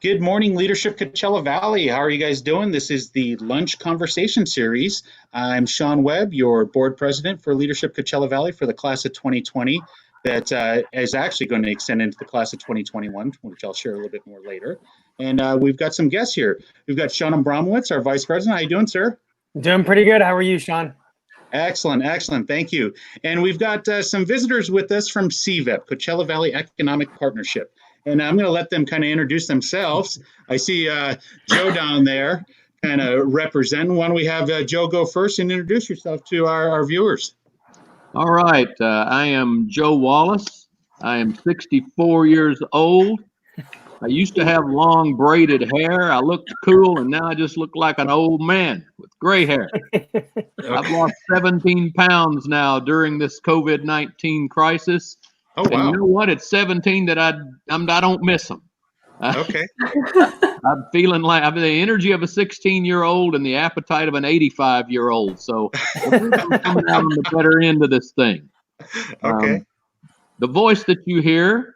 Good morning, Leadership Coachella Valley. How are you guys doing? This is the Lunch Conversation Series. I'm Sean Webb, your board president for Leadership Coachella Valley for the class of 2020 that is actually going to extend into the class of 2021, which I'll share a little bit more later. And we've got some guests here. We've got Sean Abramowitz, our vice president. How you doing, sir? Doing pretty good. How are you, Sean? Excellent, excellent. Thank you. And we've got some visitors with us from CVEP, Coachella Valley Economic Partnership. And I'm going to let them kind of introduce themselves. I see Joe down there kind of representing. Why don't we have Joe go first and introduce yourself to our viewers? All right. I am Joe Wallace. I am 64 years old. I used to have long braided hair. I looked cool, and now I just look like an old man with gray hair. I've lost 17 pounds now during this COVID-19 crisis. Oh, wow. And you know what? It's 17 that I don't miss them. Okay. I'm feeling like I'm the energy of a 16-year-old and the appetite of an 85-year-old. So I think I'm coming out on the better end of this thing. Okay. The voice that you hear,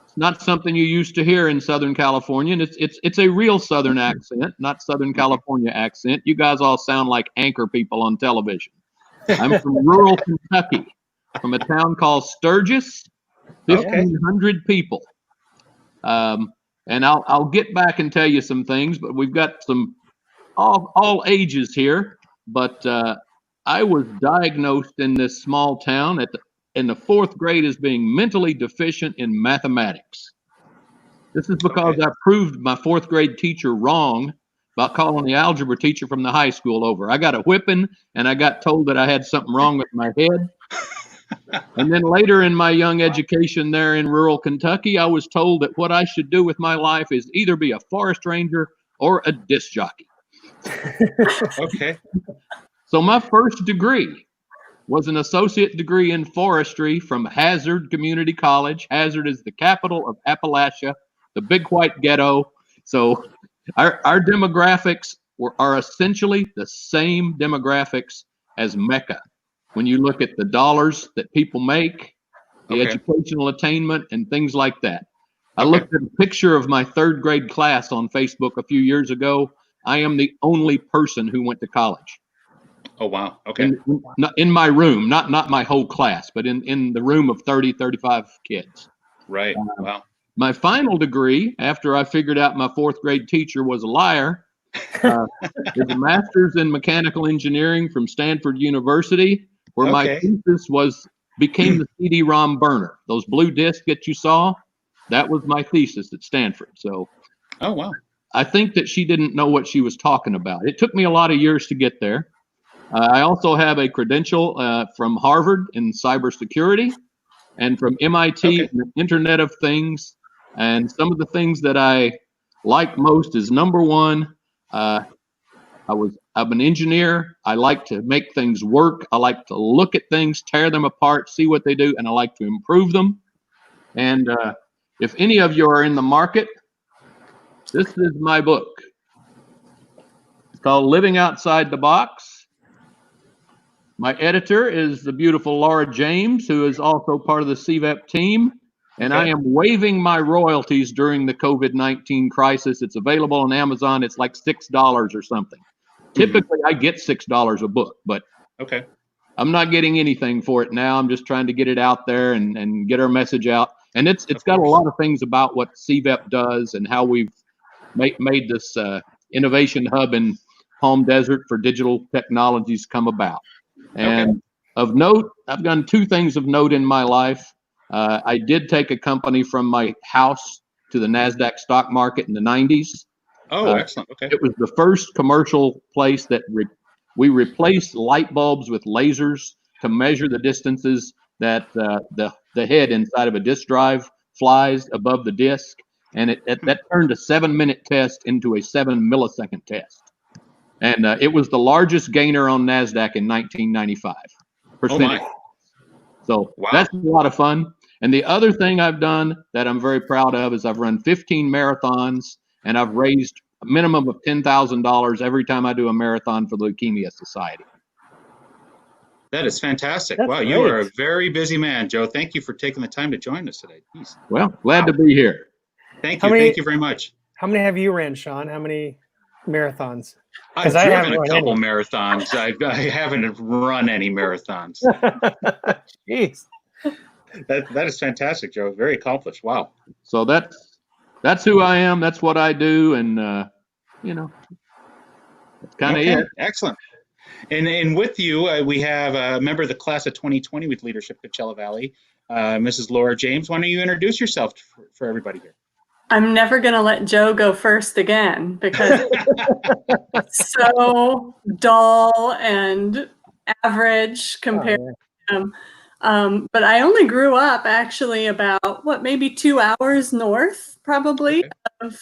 it's not something you used to hear in Southern California. And it's a real Southern accent, not Southern California accent. You guys all sound like anchor people on television. I'm from rural Kentucky, from a town called Sturgis, 1,500 people. And I'll get back and tell you some things, but we've got some all ages here. But I was diagnosed in this small town in the fourth grade as being mentally deficient in mathematics. This is because I proved my fourth grade teacher wrong about calling the algebra teacher from the high school over. I got a whipping, and I got told that I had something wrong with my head. And then later in my young education there in rural Kentucky, I was told that what I should do with my life is either be a forest ranger or a disc jockey. Okay. So my first degree was an associate degree in forestry from Hazard Community College. Hazard is the capital of Appalachia, the big white ghetto. So our demographics are essentially the same demographics as Mecca. When you look at the dollars that people make, the educational attainment, and things like that. I looked at a picture of my third grade class on Facebook a few years ago. I am the only person who went to college. Oh, wow. Okay. In my room, not my whole class, but in the room of 30, 35 kids. Right. Wow. My final degree, after I figured out my fourth grade teacher was a liar, is a master's in mechanical engineering from Stanford University, where my thesis became the CD-ROM burner. Those blue discs that you saw, that was my thesis at Stanford. So, oh, wow. I think that she didn't know what she was talking about. It took me a lot of years to get there. I also have a credential from Harvard in cybersecurity and from MIT in the Internet of Things. And some of the things that I like most is, number one, I'm an engineer. I like to make things work. I like to look at things, tear them apart, see what they do, and I like to improve them. And if any of you are in the market, this is my book. It's called Living Outside the Box. My editor is the beautiful Laura James, who is also part of the CVEP team. And I am waiving my royalties during the COVID-19 crisis. It's available on Amazon. It's like $6 or something. Typically, I get $6 a book, but I'm not getting anything for it now. I'm just trying to get it out there and get our message out. And it's got a lot of things about what CVEP does and how we've made this innovation hub in Palm Desert for digital technologies come about. And of note, I've done two things of note in my life. I did take a company from my house to the NASDAQ stock market in the 90s. Oh, excellent. Okay. It was the first commercial place that we replaced light bulbs with lasers to measure the distances that the head inside of a disk drive flies above the disk. And that turned a 7-minute test into a 7-millisecond test. And it was the largest gainer on NASDAQ in 1995. Oh, my. So that's a lot of fun. And the other thing I've done that I'm very proud of is I've run 15 marathons, and I've raised a minimum of $10,000 every time I do a marathon for the Leukemia Society. That is fantastic. That's wow, great. You are a very busy man, Joe. Thank you for taking the time to join us today. Jeez. Well, glad to be here. Thank you. Thank you very much. How many have you ran, Sean? How many marathons? I've I driven haven't a run couple any. marathons. I haven't run any marathons. Jeez. That is fantastic, Joe. Very accomplished. Wow. So that's who I am. That's what I do, and that's kind of it. Excellent. And with you, we have a member of the class of 2020 with Leadership Coachella Valley, Mrs. Laura James. Why don't you introduce yourself for everybody here? I'm never going to let Joe go first again because it's so dull and average compared to him. But I only grew up actually about, maybe 2 hours north probably of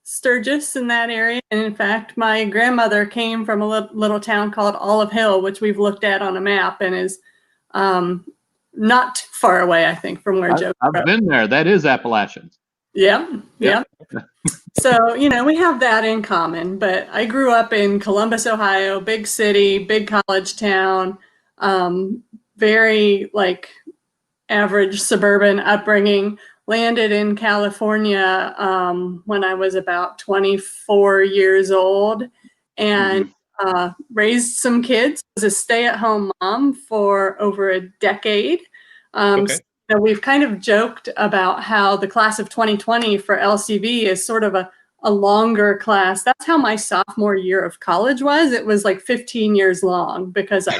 Sturgis in that area. And in fact, my grandmother came from a little town called Olive Hill, which we've looked at on a map and is not far away, I think, from where Joe grew up. I've been there. That is Appalachian. Yep. So, we have that in common, but I grew up in Columbus, Ohio, big city, big college town, very average suburban upbringing, landed in California when I was about 24 years old and raised some kids, was a stay-at-home mom for over a decade. So we've kind of joked about how the class of 2020 for LCV is sort of a longer class. That's how my sophomore year of college was. It was 15 years long because I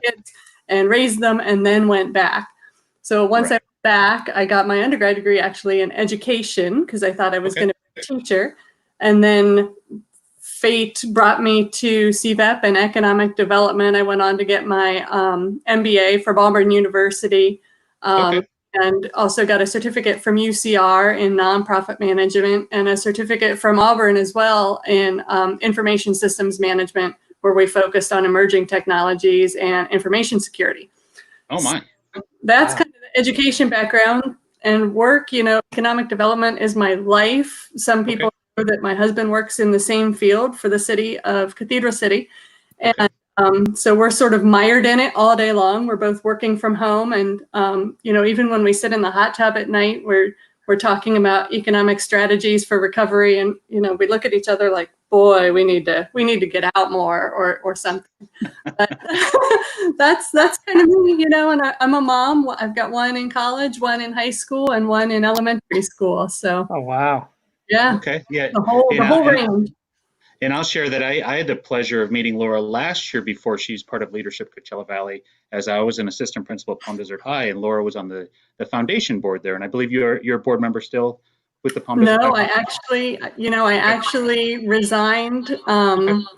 kids and raised them and then went back. So once I went back, I got my undergrad degree actually in education because I thought I was going to be a teacher. And then fate brought me to CVEP and economic development. I went on to get my MBA from Auburn University. And also got a certificate from UCR in nonprofit management and a certificate from Auburn as well in information systems management, where we focused on emerging technologies and information security. Oh my. So that's kind of the education background and work. Economic development is my life. Some people know that my husband works in the same field for the city of Cathedral City. And so we're sort of mired in it all day long. We're both working from home. And, even when we sit in the hot tub at night, we're talking about economic strategies for recovery. And, we look at each other like, boy, we need to get out more or something. But that's kind of me, and I'm a mom. I've got one in college, one in high school, and one in elementary school. So. Oh, wow. Yeah. Okay. Yeah. The whole range. And I'll share that I had the pleasure of meeting Laura last year before she's part of Leadership Coachella Valley, as I was an assistant principal at Palm Desert High, and Laura was on the foundation board there. And I believe you're a board member still with the Palm Desert High. No, I actually resigned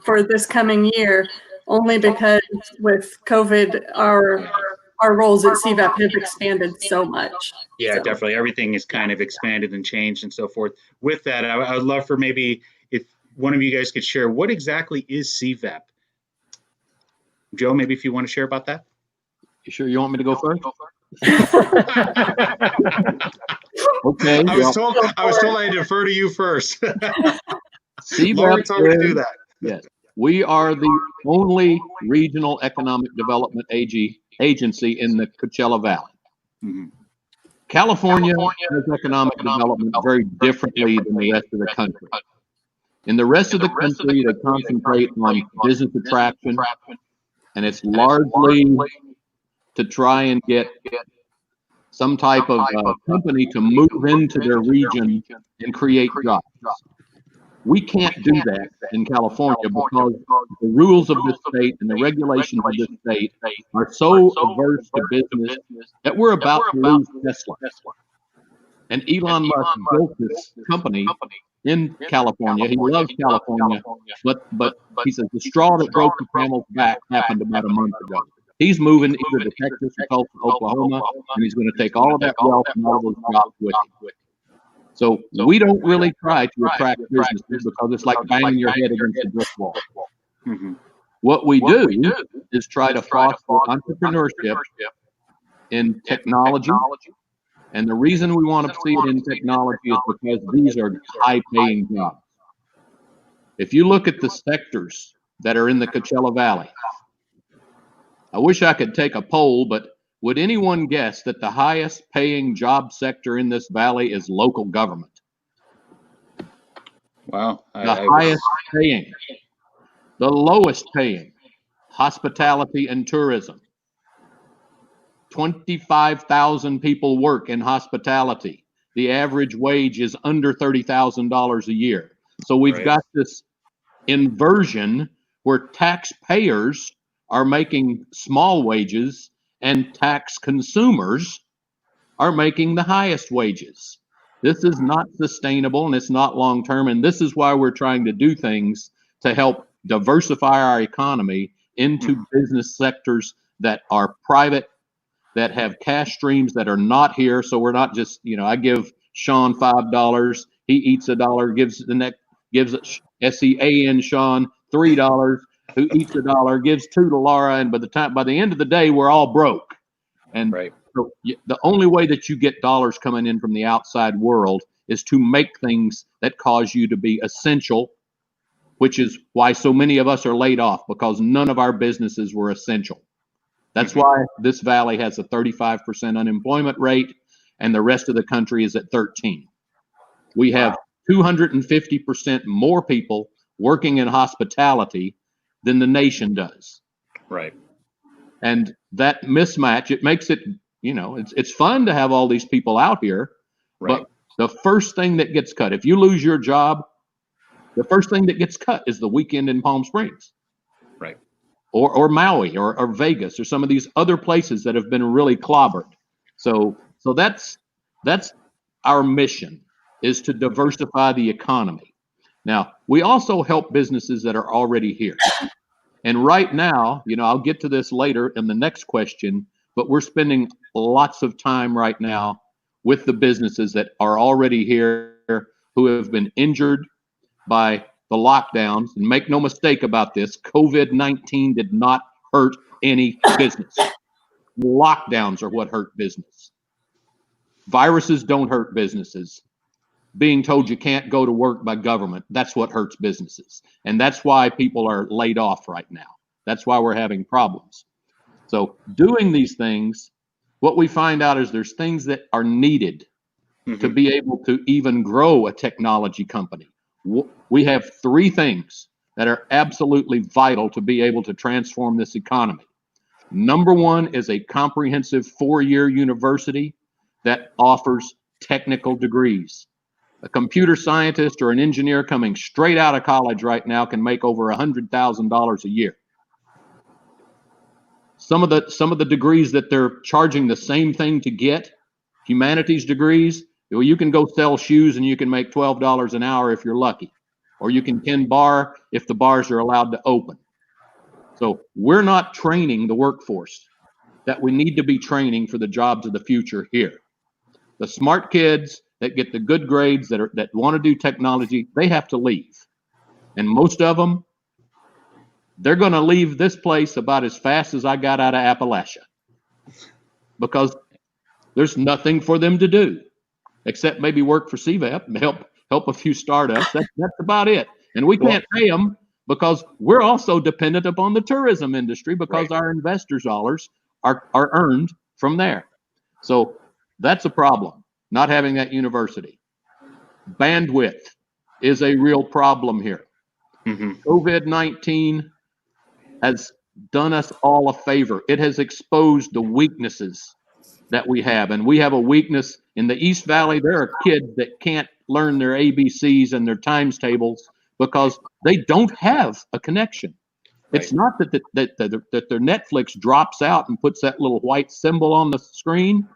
for this coming year only because with COVID, our roles at CVEP have expanded so much. Yeah, so. Definitely. Everything is kind of expanded and changed and so forth. With that, I would love for maybe if one of you guys could share what exactly is CVEP. Joe, maybe if you want to share about that. You sure you want me to go first? Okay. I was told I'd defer to you first. CVEP Laura told me to do that. Yes. We are the only regional economic development agency in the Coachella Valley. Mm-hmm. California has economic development very differently than the rest of the country. In the rest of the country, they concentrate on business attraction, and it's largely to try and get some type of company to move into their region and create jobs. We can't do that in California because the rules of this state and the regulations of this state are so averse to business that we're about to lose Tesla. And Elon Musk built this company in California. He loves California, but he says the straw that broke the camel's back happened about a month ago. He's moving either to Texas or Tulsa, Oklahoma, and he's going to take all of that wealth and all of those jobs with him. So we don't really try to attract businesses because it's like banging your head against a brick wall. Mm-hmm. What we do is try to foster entrepreneurship in technology. And the reason we want to see it in technology is because these are high-paying jobs. If you look at the sectors that are in the Coachella Valley, I wish I could take a poll, but would anyone guess that the highest paying job sector in this valley is local government? Wow. The highest paying, the lowest paying, hospitality and tourism. 25,000 people work in hospitality. The average wage is under $30,000 a year. So we've got this inversion where taxpayers are making small wages and tax consumers are making the highest wages. This is not sustainable and it's not long term. And this is why we're trying to do things to help diversify our economy into business sectors that are private, that have cash streams that are not here. So we're not just, I give Sean $5, he eats $1, gives SEAN Sean $3, who eats $1, gives $2 to Laura, and by the end of the day, we're all broke. And so the only way that you get dollars coming in from the outside world is to make things that cause you to be essential, which is why so many of us are laid off, because none of our businesses were essential. That's why this valley has a 35% unemployment rate and the rest of the country is at 13. We have 250% more people working in hospitality than the nation does. Right. And that mismatch, it makes it, it's fun to have all these people out here, but the first thing that gets cut, if you lose your job, the first thing that gets cut is the weekend in Palm Springs. Right. Or Maui or Vegas or some of these other places that have been really clobbered. So that's our mission, is to diversify the economy. Now, we also help businesses that are already here. And right now, I'll get to this later in the next question, but we're spending lots of time right now with the businesses that are already here who have been injured by the lockdowns. And make no mistake about this, COVID-19 did not hurt any business. Lockdowns are what hurt business. Viruses don't hurt businesses. Being told you can't go to work by government, that's what hurts businesses. And that's why people are laid off right now. That's why we're having problems. So doing these things, what we find out is there's things that are needed to be able to even grow a technology company. We have 3 things that are absolutely vital to be able to transform this economy. Number 1 is a comprehensive 4-year university that offers technical degrees. A computer scientist or an engineer coming straight out of college right now can make over $100,000 a year. Some of the degrees that they're charging the same thing to get, humanities degrees, well, you can go sell shoes and you can make $12 an hour if you're lucky, or you can tend bar if the bars are allowed to open. So we're not training the workforce that we need to be training for the jobs of the future here. The smart kids that get the good grades that want to do technology, they have to leave. And most of them, they're going to leave this place about as fast as I got out of Appalachia, because there's nothing for them to do except maybe work for CVEP and help a few startups. That's about it. And we can't pay them because we're also dependent upon the tourism industry, because our investors' dollars are earned from there. So that's a problem, not having that university. Bandwidth is a real problem here. COVID-19 has done us all a favor. It has exposed the weaknesses that we have. And we have a weakness in the East Valley. There are kids that can't learn their ABCs and their times tables because they don't have a connection. It's not that their Netflix drops out and puts that little white symbol on the screen.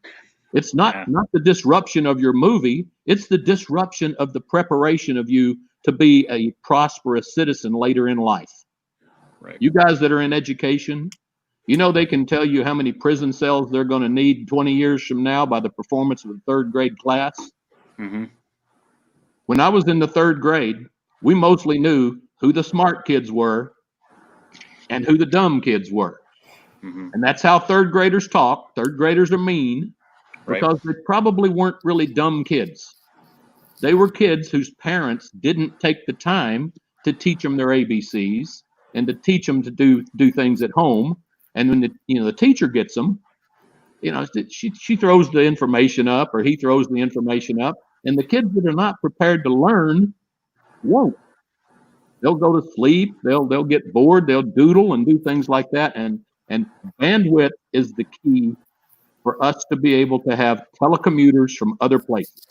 It's not the disruption of your movie. It's the disruption of the preparation of you to be a prosperous citizen later in life. You guys that are in education, they can tell you how many prison cells they're going to need 20 years from now by the performance of the 3rd grade class. When I was in the 3rd grade, we mostly knew who the smart kids were and who the dumb kids were. And that's how 3rd graders talk. 3rd graders are mean because they probably weren't really dumb kids. They were kids whose parents didn't take the time to teach them their ABCs and to teach them to do things at home. And when the teacher gets them, she throws the information up, or he throws the information up, and the kids that are not prepared to learn, won't. They'll go to sleep. They'll get bored. They'll doodle and do things like that. And bandwidth is the key for us to be able to have telecommuters from other places.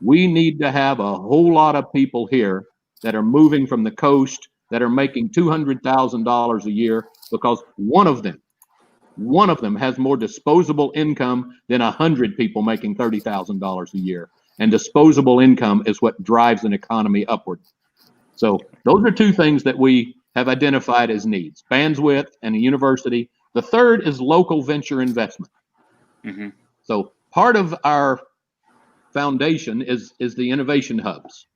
We need to have a whole lot of people here that are moving from the coast that are making $200,000 a year, because one of them has more disposable income than 100 people making $30,000 a year. And disposable income is what drives an economy upward. So those are two things that we have identified as needs: bandwidth and a university. The third is local venture investment. Mm-hmm. So part of our foundation is the innovation hubs.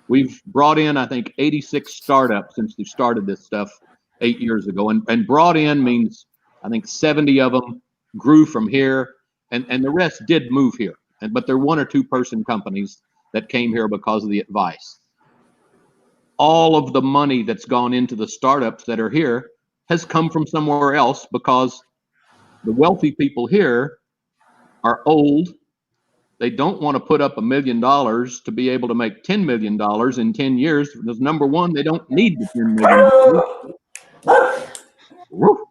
We've brought in, I think, 86 startups since we started this stuff 8 years ago. And brought in means, I think, 70 of them grew from here, and the rest did move here. But they're 1 or 2 person companies that came here because of the advice. All of the money that's gone into the startups that are here has come from somewhere else, because the wealthy people here are old. They don't want to put up $1 million to be able to make $10 million in 10 years. Because number one, they don't need the $10 million.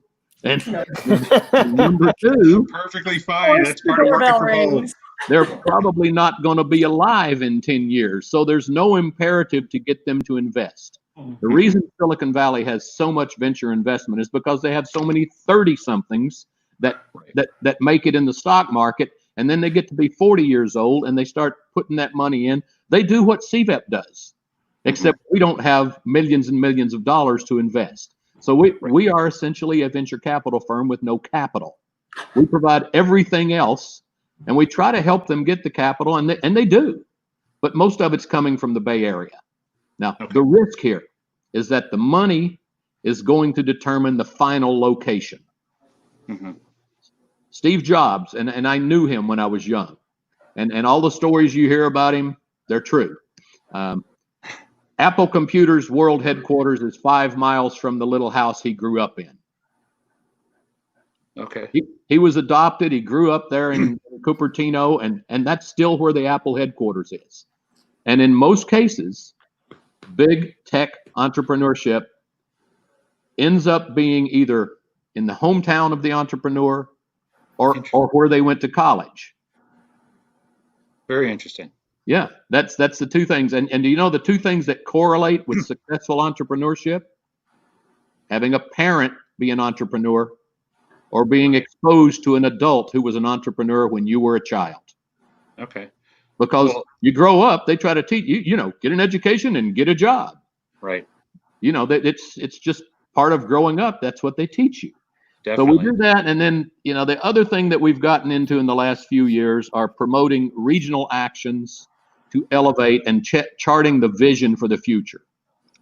And number two, Perfectly fine. That's part of working Doorbell from home. rings. they're probably not going to be alive in 10 years. So there's no imperative to get them to invest. The reason Silicon Valley has so much venture investment is because they have so many 30-somethings that make it in the stock market, and then they get to be 40 years old and they start putting that money in. They do what CVEP does, except we don't have millions and millions of dollars to invest. So we are essentially a venture capital firm with no capital. We provide everything else, and we try to help them get the capital, and they do. But most of it's coming from the Bay Area. Now, the risk here is that the money is going to determine the final location. Mm-hmm. Steve Jobs, and I knew him when I was young, and all the stories you hear about him, they're true. Apple Computer's world headquarters is 5 miles from the little house he grew up in. Okay. He was adopted. He grew up there in Cupertino, and that's still where the Apple headquarters is. And in most cases, big tech entrepreneurship ends up being either in the hometown of the entrepreneur or where they went to college. Very interesting. Yeah, that's the two things. And you know the two things that correlate with successful entrepreneurship? Having a parent be an entrepreneur, or being exposed to an adult who was an entrepreneur when you were a child. Okay. Because you grow up, they try to teach you, get an education and get a job. Right. That it's just part of growing up. That's what they teach you. Definitely. So we do that. And then, the other thing that we've gotten into in the last few years are promoting regional actions to elevate and charting the vision for the future.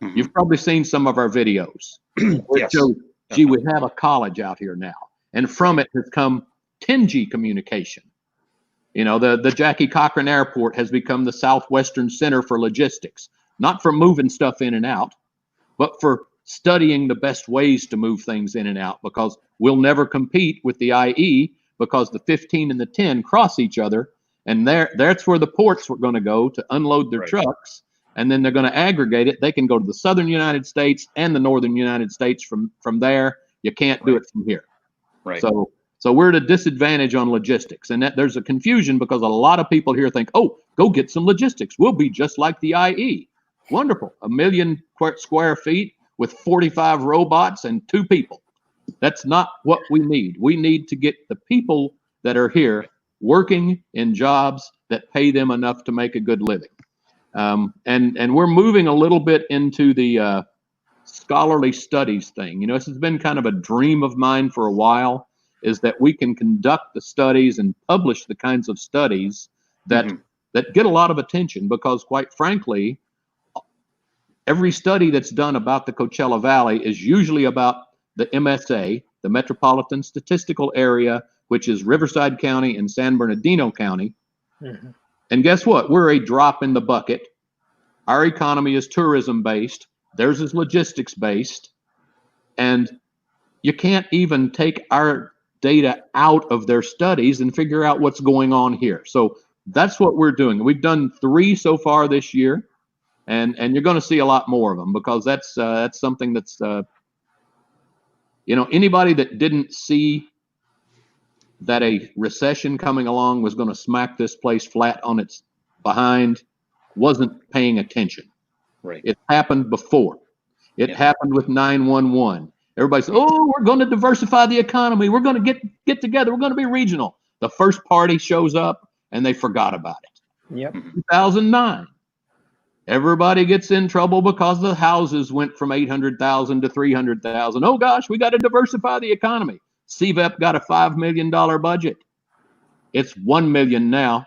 Mm-hmm. You've probably seen some of our videos. Yes. So, gee, we have a college out here now. And from it has come 10G communication. The Jackie Cochran Airport has become the Southwestern Center for Logistics, not for moving stuff in and out, but for studying the best ways to move things in and out, because we'll never compete with the IE, because the 15 and the 10 cross each other, and that's where the ports were going to go to unload their trucks, and then they're going to aggregate it. They can go to the southern United States and the northern United States from there. You can't do it from here. Right. So we're at a disadvantage on logistics, and that there's a confusion because a lot of people here think, oh, go get some logistics. We'll be just like the IE. Wonderful. 1 million square feet with 45 robots and 2 people. That's not what we need. We need to get the people that are here working in jobs that pay them enough to make a good living. And we're moving a little bit into the scholarly studies thing. This has been kind of a dream of mine for a while, is that we can conduct the studies and publish the kinds of studies that get a lot of attention, because quite frankly, every study that's done about the Coachella Valley is usually about the MSA, the Metropolitan Statistical Area, which is Riverside County and San Bernardino County. Mm-hmm. And guess what? We're a drop in the bucket. Our economy is tourism based. Theirs is logistics based. And you can't even take our data out of their studies and figure out what's going on here. So that's what we're doing. We've done 3 so far this year. and you're going to see a lot more of them, because that's something that's anybody that didn't see that a recession coming along was going to smack this place flat on its behind wasn't paying attention. Right. It happened before. It happened with 911. Everybody said, "Oh, we're going to diversify the economy. We're going to get together. We're going to be regional." The first party shows up and they forgot about it. Yep. 2009. Everybody gets in trouble because the houses went from 800,000 to 300,000. Oh gosh, we got to diversify the economy. CVEP got a $5 million budget. It's 1 million now,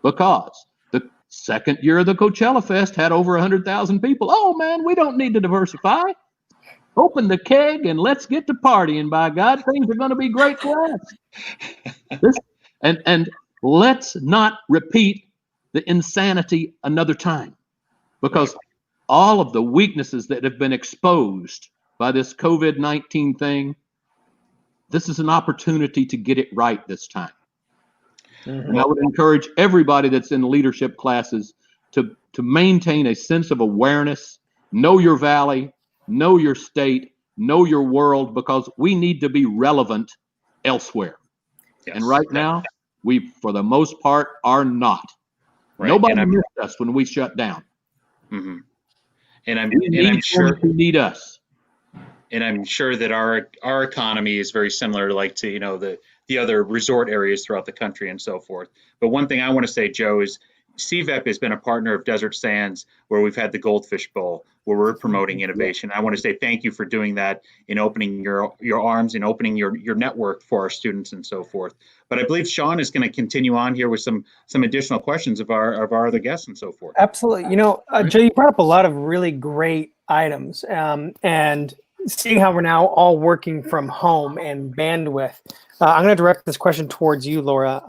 because the second year of the Coachella Fest had over 100,000 people. Oh man, we don't need to diversify. Open the keg and let's get to partying. By God, things are going to be great for us. And let's not repeat the insanity another time, because all of the weaknesses that have been exposed by this COVID-19 thing, this is an opportunity to get it right this time. Mm-hmm. And I would encourage everybody that's in leadership classes to maintain a sense of awareness, know your valley, know your state, know your world, because we need to be relevant elsewhere. Yes. And right now, we, for the most part, are not. Right. Nobody missed us when we shut down. Mm-hmm. And I'm sure to need us. And I'm sure that our economy is very similar, like to the other resort areas throughout the country and so forth. But one thing I want to say, Joe, is CVEP has been a partner of Desert Sands, where we've had the Goldfish Bowl, where we're promoting innovation. I want to say thank you for doing that, in opening your arms and opening your network for our students and so forth. But I believe Sean is going to continue on here with some additional questions of our other guests and so forth. Absolutely. Joe, you brought up a lot of really great items, and seeing how we're now all working from home and bandwidth, I'm going to direct this question towards you, Laura.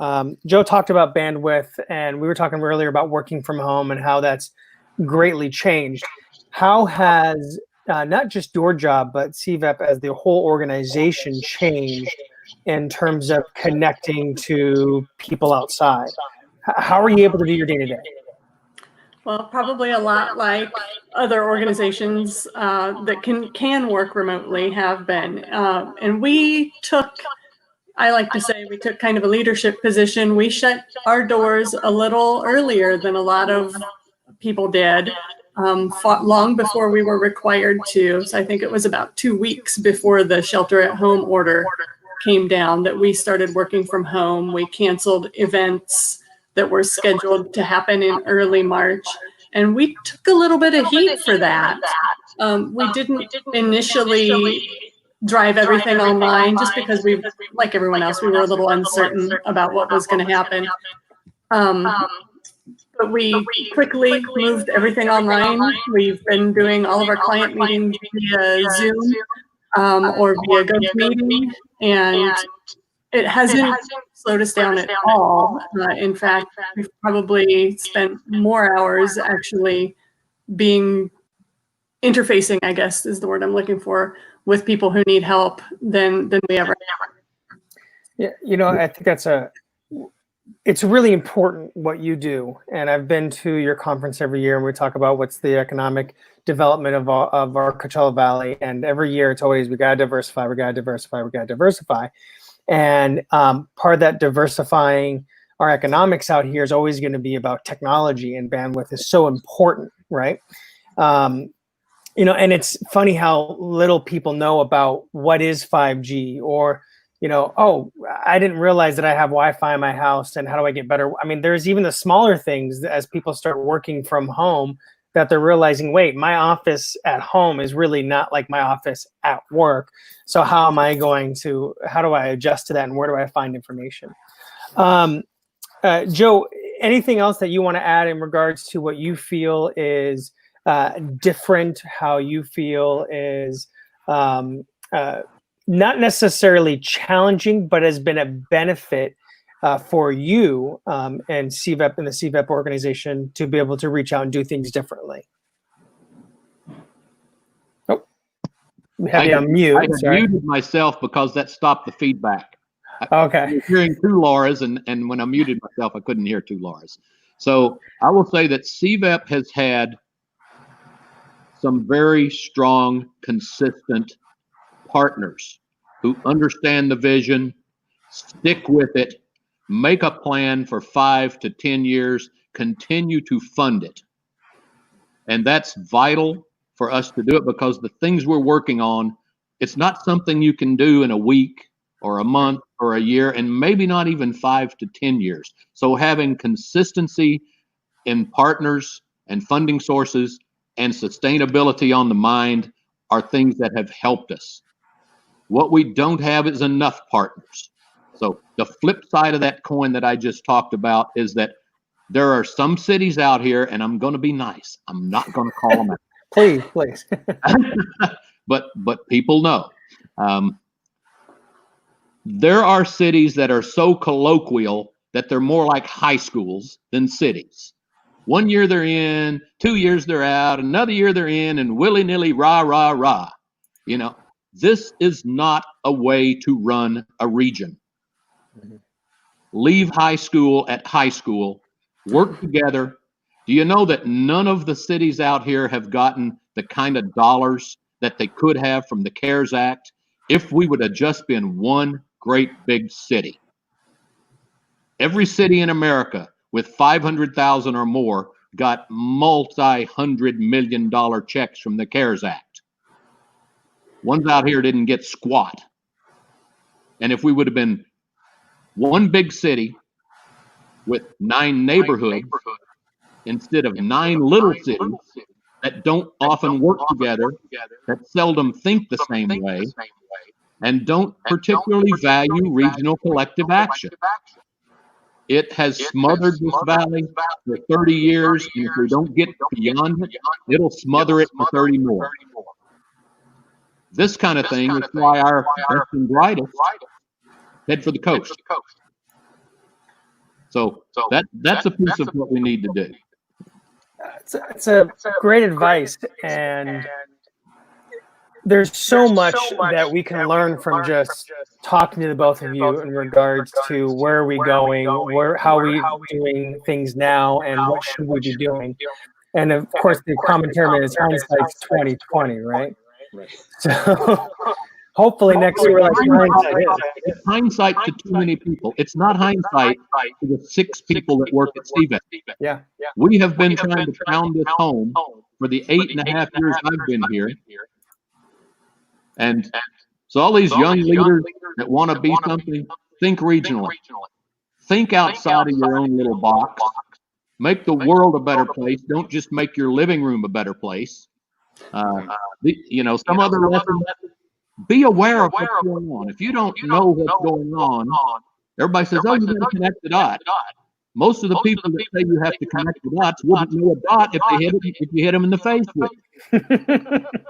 Joe talked about bandwidth, and we were talking earlier about working from home and how that's greatly changed. How has not just your job, but CVEP as the whole organization changed in terms of connecting to people outside? How are you able to do your day-to-day? Well, probably a lot like other organizations that can work remotely have been. And we took, I like to say, we took kind of a leadership position. We shut our doors a little earlier than a lot of people did, long before we were required to. So I think it was about 2 weeks before the shelter-at-home order came down that we started working from home. We canceled events that were scheduled to happen in early March. And we took a little bit of heat for that. We didn't initially drive everything online, just because we, like everyone else, we were a little uncertain about what was going to happen. But we quickly moved everything online. We've been doing all of our client meetings via Zoom or via GoToMeeting, and it hasn't slowed us down at all. In fact, we've probably spent more hours actually interfacing, I guess is the word I'm looking for, with people who need help than we ever have. Yeah, I think it's really important what you do. And I've been to your conference every year, and we talk about what's the economic development of our Coachella Valley. And every year it's always, we got to diversify, we got to diversify, we got to diversify. And part of that diversifying our economics out here is always going to be about technology, and bandwidth is so important, right? And it's funny how little people know about what is 5G, or, oh, I didn't realize that I have Wi-Fi in my house, and how do I get better? I mean, there's even the smaller things that as people start working from home, that they're realizing, wait, my office at home is really not like my office at work. So how do I adjust to that, and where do I find information? Joe, anything else that you want to add in regards to what you feel is different, how you feel is not necessarily challenging, but has been a benefit for you and CVEP and the CVEP organization to be able to reach out and do things differently? Oh, we have you on mute. I muted myself because that stopped the feedback. Okay. I was hearing two Lauras, and when I muted myself, I couldn't hear two Lauras. So I will say that CVEP has had some very strong, consistent partners who understand the vision, stick with it, make a plan for 5 to 10 years, continue to fund it. And that's vital for us to do it, because the things we're working on, it's not something you can do in a week or a month or a year, and maybe not even 5 to 10 years. So having consistency in partners and funding sources and sustainability on the mind are things that have helped us. What we don't have is enough partners. So the flip side of that coin that I just talked about is that there are some cities out here, and I'm going to be nice, I'm not going to call them out. Please. but people know. There are cities that are so colloquial that they're more like high schools than cities. 1 year they're in, 2 years they're out, another year they're in, and willy-nilly, rah, rah, rah. You know, this is not a way to run a region. Leave high school at high school, work together. Do you know that none of the cities out here have gotten the kind of dollars that they could have from the CARES Act if we would have just been one great big city? Every city in America with 500,000 or more got multi-$100 million checks from the CARES Act. Ones out here didn't get squat. And if we would have been one big city with 9 neighborhoods instead of 9 little cities that don't often work together, that seldom think the same way, and don't particularly value regional collective action. It has smothered this valley for 30 years, and if we don't get beyond it, it'll smother it for 30 more. This kind of thing is why our best and brightest head for the coast. So that's a piece of what we need to do. It's a great advice, and there's so much that we can learn from just talking to the both of you in regards to where are we going, how are we doing things now, and what should we be doing. And of course, the common term is hindsight's 20/20, right? So hopefully next year, like it's hindsight to too many people. It's not hindsight to the 6 people that work at CVEP. Yeah. We have been trying to pound this home for the 8.5 years I've been here. And so all these young leaders that want to be something, think regionally. Think outside of your own little box. Make the world a better place. Don't just make your living room a better place. Some other lesson. Be aware of what's going on. If you don't know what's going on, everybody says, oh, you got to connect the dots. Most of the people that say you have to connect the dots wouldn't know a dot if you hit them in the face with it.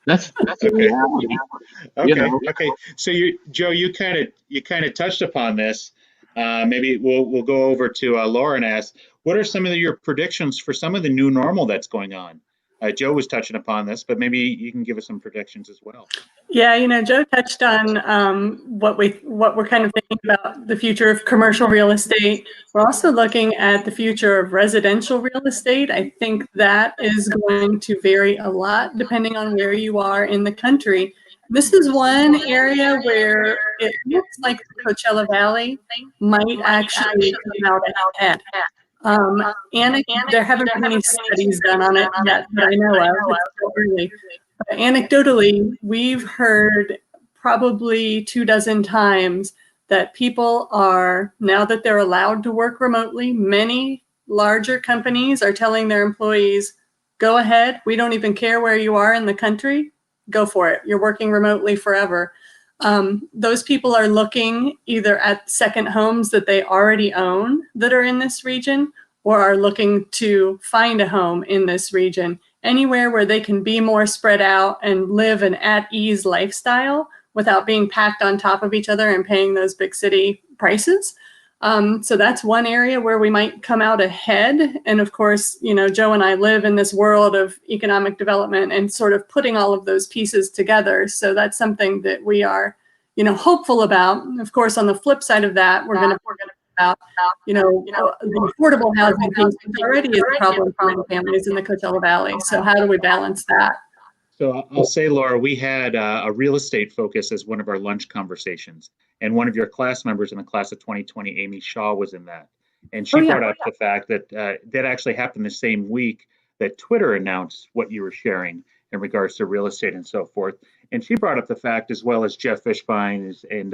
That's the reality. Okay. So Joe, you kind of touched upon this. Maybe we'll go over to Laura and ask, what are some of your predictions for some of the new normal that's going on? Joe was touching upon this, but maybe you can give us some predictions as well. Yeah, Joe touched on what we're kind of thinking about the future of commercial real estate. We're also looking at the future of residential real estate. I think that is going to vary a lot depending on where you are in the country. This is one area where it looks like the Coachella Valley might actually come out ahead. There haven't been any studies done on it yet that I know of. It's still early. But anecdotally, we've heard probably 24 times that people are, now that they're allowed to work remotely, many larger companies are telling their employees, go ahead, we don't even care where you are in the country, go for it. You're working remotely forever. Those people are looking either at second homes that they already own that are in this region, or are looking to find a home in this region, anywhere where they can be more spread out and live an at-ease lifestyle without being packed on top of each other and paying those big city prices. So that's one area where we might come out ahead. And of course, Joe and I live in this world of economic development and sort of putting all of those pieces together. So that's something that we are, hopeful about. Of course, on the flip side of that, we're going to about, the affordable housing piece, which already is a problem for families in the Coachella Valley. So how do we balance that? So I'll say, Laura, we had a real estate focus as one of our lunch conversations. And one of your class members in the class of 2020, Amy Shaw, was in that. And she brought up the fact that that actually happened the same week that Twitter announced what you were sharing in regards to real estate and so forth. And she brought up the fact, as well as Jeff Fishbein and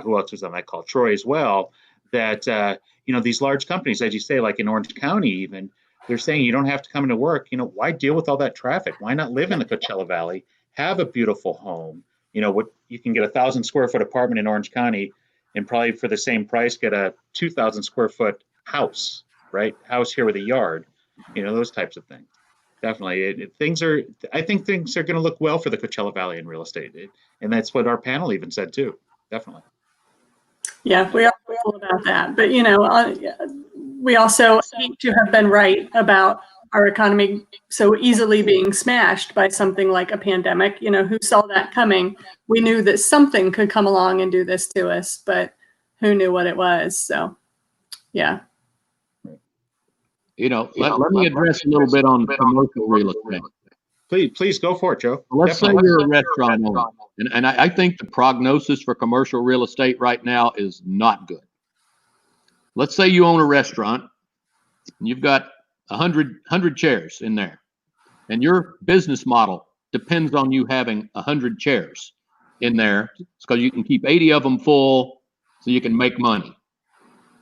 who else was on that call, Troy as well, that these large companies, as you say, like in Orange County even, they're saying you don't have to come into work. Why deal with all that traffic? Why not live in the Coachella Valley, have a beautiful home? What you can get 1,000 square foot apartment in Orange County, and probably for the same price get a 2,000 square foot house, right? House here with a yard, those types of things. Definitely, I think things are going to look well for the Coachella Valley in real estate, and that's what our panel even said too. Definitely. Yeah, we are all about that, but we also hate to have been right about our economy so easily being smashed by something like a pandemic. Who saw that coming? We knew that something could come along and do this to us, but who knew what it was? So, yeah. Let me address a little bit on commercial real estate. Please go for it, Joe. Let's say you're a restaurant owner, and I think the prognosis for commercial real estate right now is not good. Let's say you own a restaurant, and you've got 100 chairs in there, and your business model depends on you having 100 chairs in there because you can keep 80 of them full so you can make money.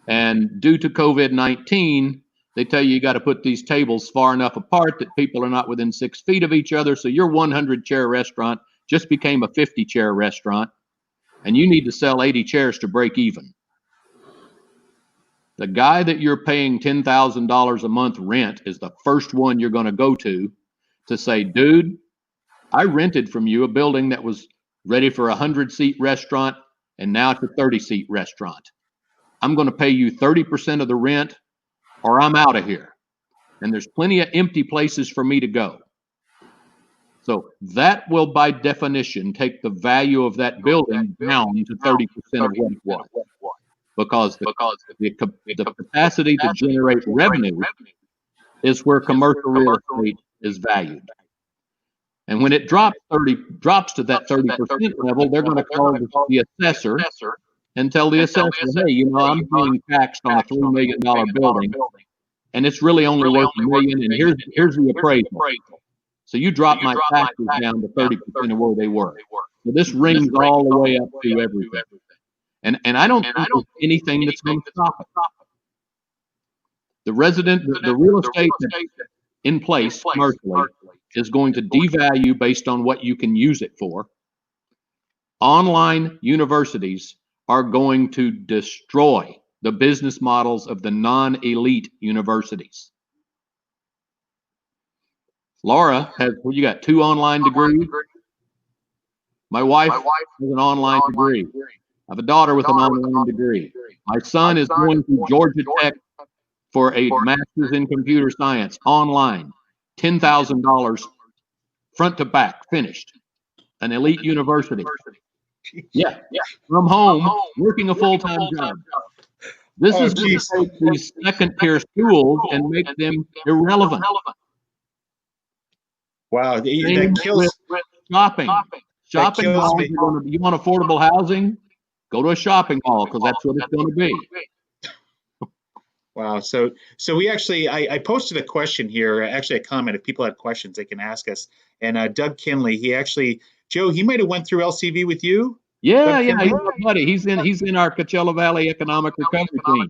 And due to COVID-19, they tell you got to put these tables far enough apart that people are not within 6 feet of each other. So your 100-chair restaurant just became a 50-chair restaurant, and you need to sell 80 chairs to break even. The guy that you're paying $10,000 a month rent is the first one you're going to go to say, dude, I rented from you a building that was ready for a 100-seat restaurant, and now it's a 30-seat restaurant. I'm going to pay you 30% of the rent, or I'm out of here. And there's plenty of empty places for me to go. So that will, by definition, take the value of that building down to 30% of what it was. Because the capacity to generate revenue is where commercial real estate is valued. And when it drops to that 30% level, they're going to call the assessor and tell the assessor, hey, I'm being taxed on a $3 million building, and it's really only worth $1 million, and here's the appraisal. So you drop my taxes down to 30% of where they were. So this rings all the way up to everything. And I don't think there's anything that's going to stop it. The real estate that's in place commercially is going to devalue based on what you can use it for. Online universities are going to destroy the business models of the non-elite universities. Laura you got 2 online degrees. My wife has an online degree. I have a daughter with an online degree. My son is going to Georgia Tech for a master's in computer science online. $10,000 front to back, finished. An elite university. Yeah. From home, working a full-time job. This is going to take these second-tier schools and make them irrelevant. Wow, that kills shopping. Shopping malls. You want affordable housing? Go to a shopping mall because that's what it's going to be. Wow. So we actually, I posted a question here, actually a comment. If people had questions, they can ask us. And Doug Kinley, Joe, he might have went through LCV with you. Yeah, he's my buddy. He's in our Coachella Valley Economic Recovery team.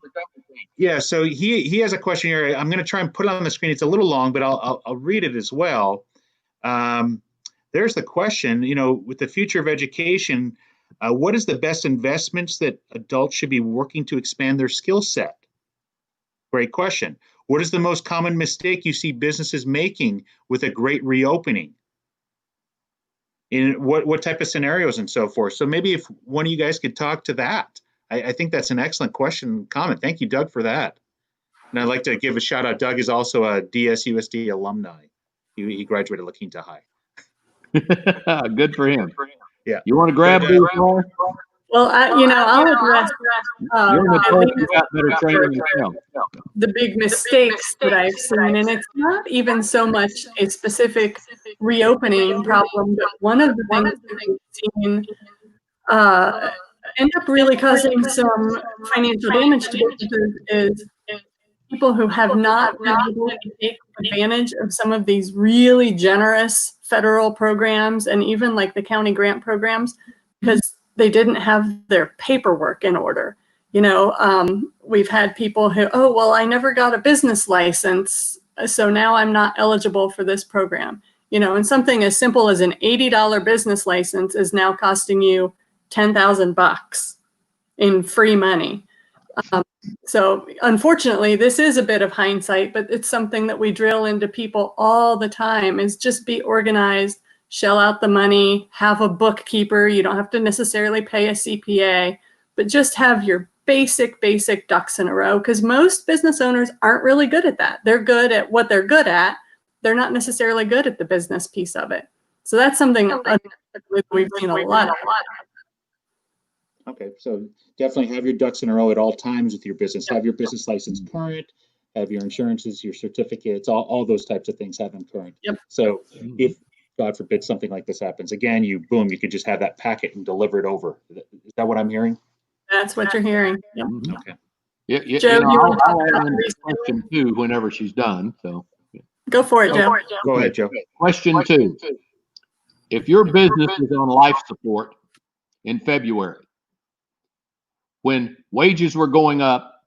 Yeah, so he has a question here. I'm going to try and put it on the screen. It's a little long, but I'll read it as well. There's the question. With the future of education, what is the best investments that adults should be working to expand their skill set? Great question. What is the most common mistake you see businesses making with a great reopening? In what type of scenarios and so forth? So maybe if one of you guys could talk to that. I think that's an excellent question and comment. Thank you, Doug, for that. And I'd like to give a shout out. Doug is also a DSUSD alumni. He graduated La Quinta High. Good for him. Yeah. You want to grab these? Well, Well, I'll address You're an at adult, least you got better training yourself. the big mistakes that I've seen, and it's not even so much a specific reopening problem, but one of the things that we've seen end up really causing some financial damage to businesses is people who have not been able to take advantage of some of these really generous federal programs and even like the county grant programs because they didn't have their paperwork in order. We've had people who, oh, well, I never got a business license, so now I'm not eligible for this program. And something as simple as an $80 business license is now costing you $10,000 in free money. So unfortunately, this is a bit of hindsight, but it's something that we drill into people all the time is just be organized, shell out the money, have a bookkeeper. You don't have to necessarily pay a CPA, but just have your basic ducks in a row, because most business owners aren't really good at that. They're good at what they're good at. They're not necessarily good at the business piece of it. So that's something we've seen a lot of. Okay, so definitely have your ducks in a row at all times with your business. Have your business license current, have your insurances, your certificates, all those types of things have them current. Yep. So if, God forbid, something like this happens again, you could just have that packet and deliver it over. Is that what I'm hearing? That's what you're hearing. Yep. Okay. Yeah, Joe, I'll add in the question too whenever she's done. So go for it, Joe. Go ahead, Joe. Question 2. If your business is on life support in February, when wages were going up,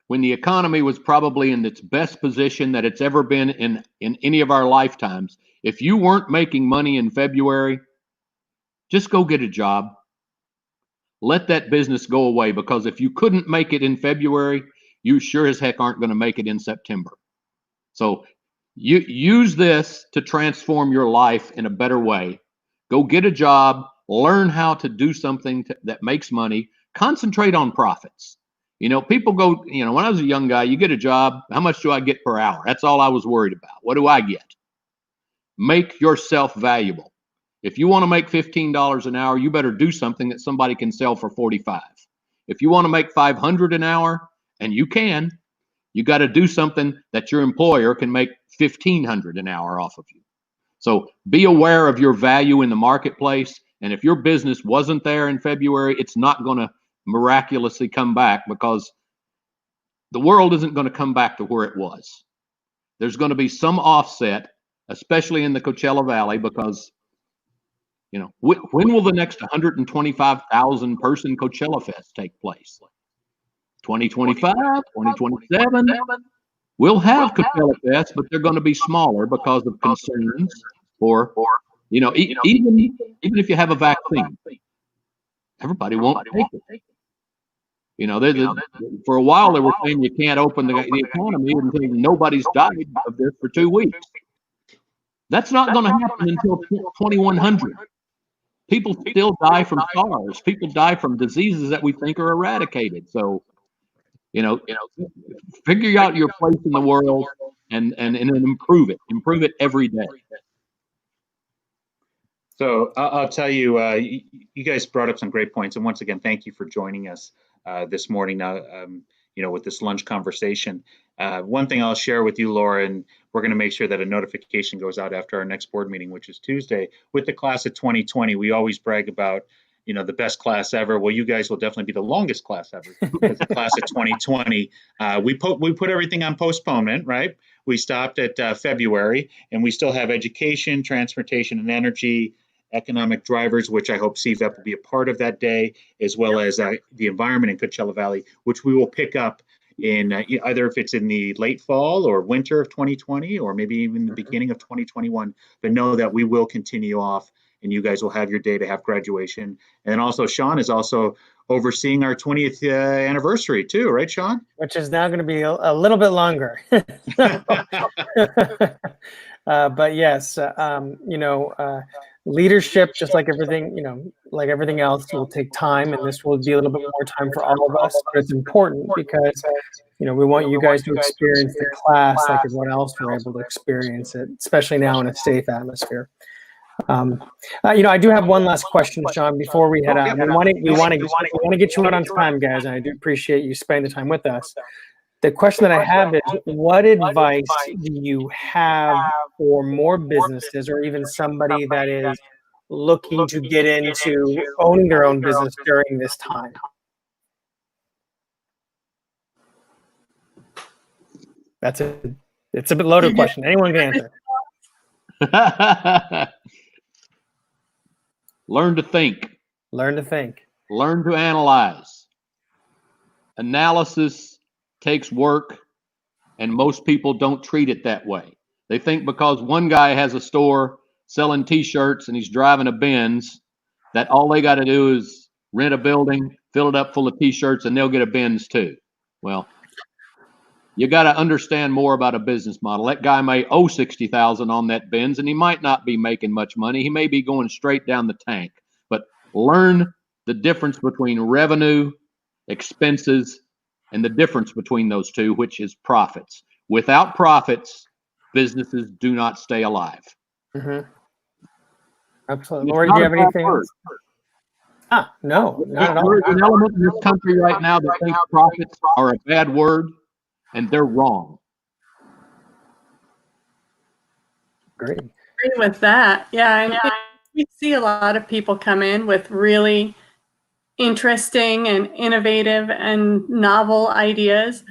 when the economy was probably in its best position that it's ever been in any of our lifetimes, if you weren't making money in February, just go get a job. Let that business go away, because if you couldn't make it in February, you sure as heck aren't going to make it in September. So you use this to transform your life in a better way. Go get a job, learn how to do something that makes money, concentrate on profits. People go, when I was a young guy, you get a job, how much do I get per hour? That's all I was worried about. What do I get? Make yourself valuable. If you want to make $15 an hour, you better do something that somebody can sell for $45. If you want to make $500 an hour, and you can, you got to do something that your employer can make $1,500 an hour off of you. So be aware of your value in the marketplace. And if your business wasn't there in February, it's not going to miraculously come back, because the world isn't going to come back to where it was. There's going to be some offset, especially in the Coachella Valley, because when will the next 125,000 person Coachella Fest take place? 2025, 2027. We'll have Coachella Fest, but they're going to be smaller because of concerns for, even if you have a vaccine, everybody won't take it. For a while they were saying you can't open the economy until nobody's died of this for 2 weeks. That's not going to happen until 2100. People still die from SARS. People die from diseases that we think are eradicated. So, figure out your place in the world and improve it. Improve it every day. So I'll tell you, you guys brought up some great points, and once again, thank you for joining us this morning. Now, with this lunch conversation, one thing I'll share with you, Laura, and we're going to make sure that a notification goes out after our next board meeting, which is Tuesday, with the class of 2020. We always brag about, the best class ever. Well, you guys will definitely be the longest class ever, because the class of 2020, we put everything on postponement, right? We stopped at February, and we still have education, transportation, and energy, economic drivers, which I hope CVEP will be a part of that day, as well as the environment in Coachella Valley, which we will pick up in either if it's in the late fall or winter of 2020, or maybe even the beginning of 2021. But know that we will continue off, and you guys will have your day to have graduation. And then also Sean is also overseeing our 20th anniversary too, right, Sean? Which is now going to be a little bit longer. But yes, leadership, just like everything else, will take time, and this will be a little bit more time for all of us. But it's important because, we want you guys to experience the class like everyone else were able to experience it, especially now in a safe atmosphere. I do have one last question, Sean, before we head out. We want to get you out on time, guys, and I do appreciate you spending the time with us. The question that I have is, what advice do you have for more businesses or even somebody that is looking to get into owning their own business during this time? It's a bit loaded question. Anyone can answer. Learn to think. Learn to think. Learn to analyze. Analysis takes work, and most people don't treat it that way. They think because one guy has a store selling t-shirts and he's driving a Benz, that all they got to do is rent a building, fill it up full of t-shirts, and they'll get a Benz too. Well, you got to understand more about a business model. That guy may owe $60,000 on that Benz, and he might not be making much money. He may be going straight down the tank. But learn the difference between revenue, expenses, and the difference between those two, which is profits. Without profits, businesses do not stay alive. Mm-hmm. Absolutely. Lori, do you have anything else? No, not at all. There's an element in this country right now that thinks profits are a bad word, and they're wrong. Great. Agree with that. Yeah, we see a lot of people come in with really interesting and innovative and novel ideas.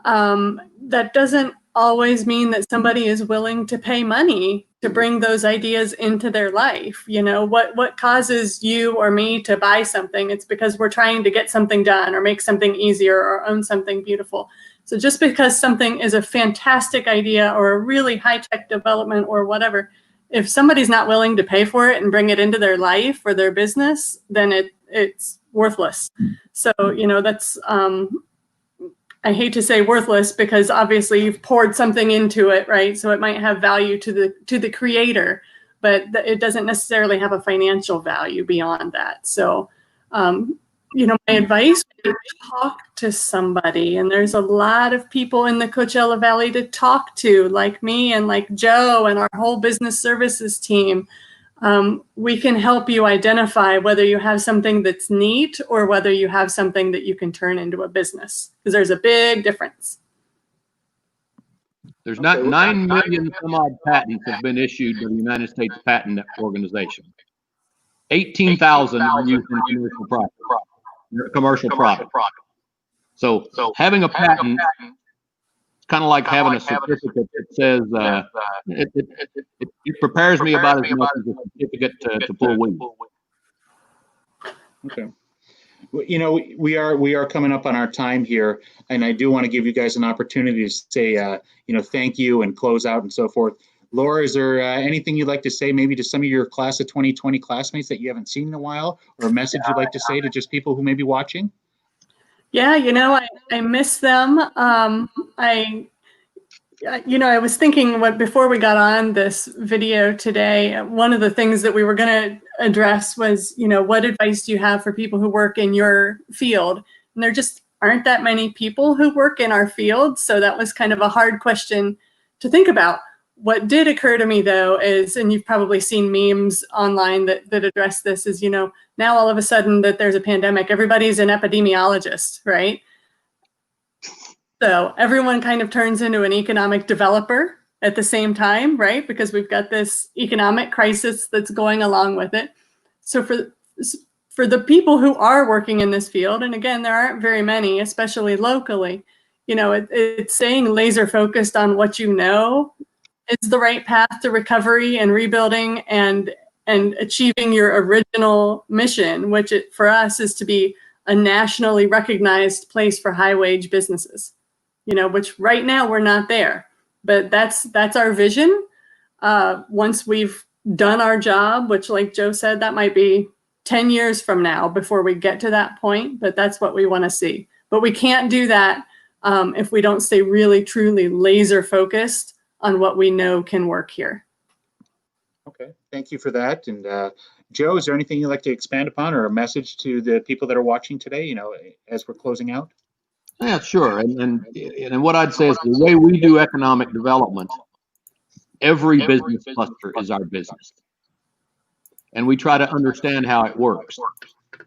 That doesn't always mean that somebody is willing to pay money to bring those ideas into their life. You know, what causes you or me to buy something? It's because we're trying to get something done or make something easier or own something beautiful. So just because something is a fantastic idea or a really high-tech development or whatever, if somebody's not willing to pay for it and bring it into their life or their business, then it's worthless. So, that's, I hate to say worthless because obviously you've poured something into it, right? So it might have value to the creator, but it doesn't necessarily have a financial value beyond that. So, my advice would be talk to somebody. And there's a lot of people in the Coachella Valley to talk to, like me and like Joe and our whole business services team. We can help you identify whether you have something that's neat or whether you have something that you can turn into a business, because there's a big difference. There's not 9 million some odd patents have been issued by the United States Patent Organization. 18,000 are used in commercial product. So having a patent is kind of like having a certificate that says it prepares me about as much as a certificate to pull weed. Okay. Well, we are coming up on our time here, and I do want to give you guys an opportunity to say, thank you and close out and so forth. Laura, is there anything you'd like to say maybe to some of your class of 2020 classmates that you haven't seen in a while, or a message you'd like to say to just people who may be watching? Yeah, I miss them. I was thinking before we got on this video today, one of the things that we were going to address was, what advice do you have for people who work in your field? And there just aren't that many people who work in our field. So that was kind of a hard question to think about. What did occur to me, though, is, and you've probably seen memes online that address this, is, now all of a sudden that there's a pandemic, everybody's an epidemiologist, right? So everyone kind of turns into an economic developer at the same time, right? Because we've got this economic crisis that's going along with it. So for the people who are working in this field, and again, there aren't very many, especially locally, it's staying laser focused on what you know is the right path to recovery and rebuilding and achieving your original mission, which for us is to be a nationally recognized place for high wage businesses, which right now we're not there, but that's our vision. Once we've done our job, which like Joe said, that might be 10 years from now before we get to that point, but that's what we want to see. But we can't do that if we don't stay really, truly laser focused on what we know can work here. Okay, thank you for that. And Joe, is there anything you'd like to expand upon or a message to the people that are watching today, as we're closing out? Yeah, sure. And what I'd say is the way we do economic development, every business cluster is our business. and we try to understand how it works.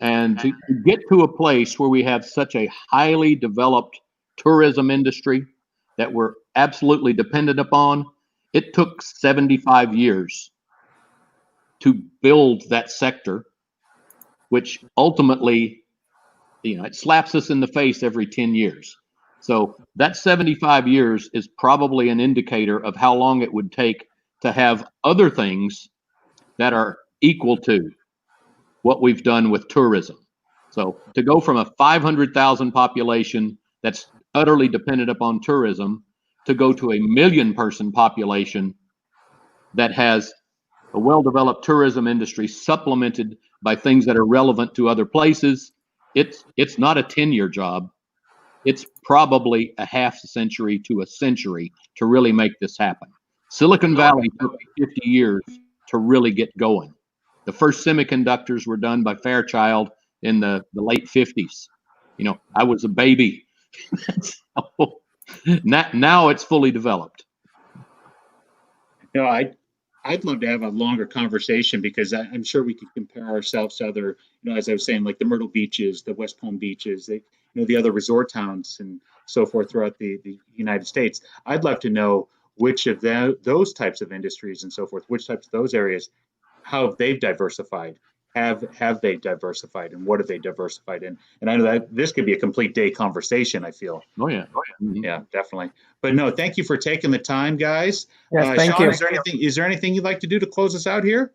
And to get to a place where we have such a highly developed tourism industry that we're absolutely dependent upon, it took 75 years to build that sector, which ultimately, it slaps us in the face every 10 years. So that 75 years is probably an indicator of how long it would take to have other things that are equal to what we've done with tourism. So to go from a 500,000 population that's utterly dependent upon tourism to go to a 1 million person population that has a well-developed tourism industry supplemented by things that are relevant to other places, it's not a 10-year job. It's probably a half century to a century to really make this happen. Silicon Valley took 50 years to really get going. The first semiconductors were done by Fairchild in the late 50s. I was a baby. So, now it's fully developed. I'd love to have a longer conversation because I'm sure we could compare ourselves to other, as I was saying, like the Myrtle Beaches, the West Palm Beaches, the other resort towns and so forth throughout the United States. I'd love to know which of those types of industries and so forth, which types of those areas, how they've diversified. Have they diversified, and what have they diversified in? And I know that this could be a complete day conversation, I feel. Oh yeah. Mm-hmm. Yeah, definitely. But no, thank you for taking the time, guys. Yes, thank Sean, you. Is there anything you'd like to do to close us out here?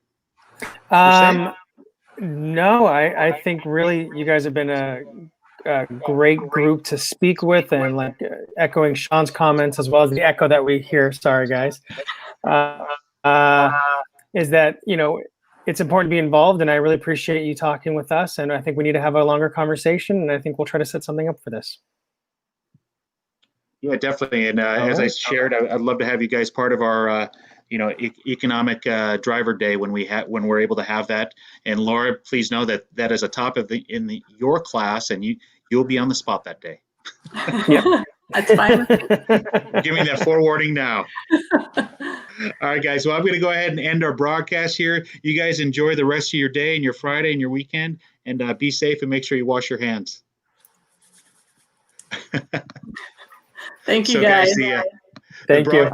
No, I think really you guys have been a great group to speak with, and like echoing Sean's comments as well as the echo that we hear. Sorry, guys. Is that it's important to be involved, and I really appreciate you talking with us. And I think we need to have a longer conversation, and I think we'll try to set something up for this. Yeah, definitely. And as I shared, I'd love to have you guys part of our, economic driver day when we're able to have that. And Laura, please know that is a topic in your class, and you'll be on the spot that day. Yeah, that's fine. Give me that forewarning now. All right, guys. Well, I'm going to go ahead and end our broadcast here. You guys enjoy the rest of your day and your Friday and your weekend, and be safe and make sure you wash your hands. Thank you, guys. See ya. Thank you.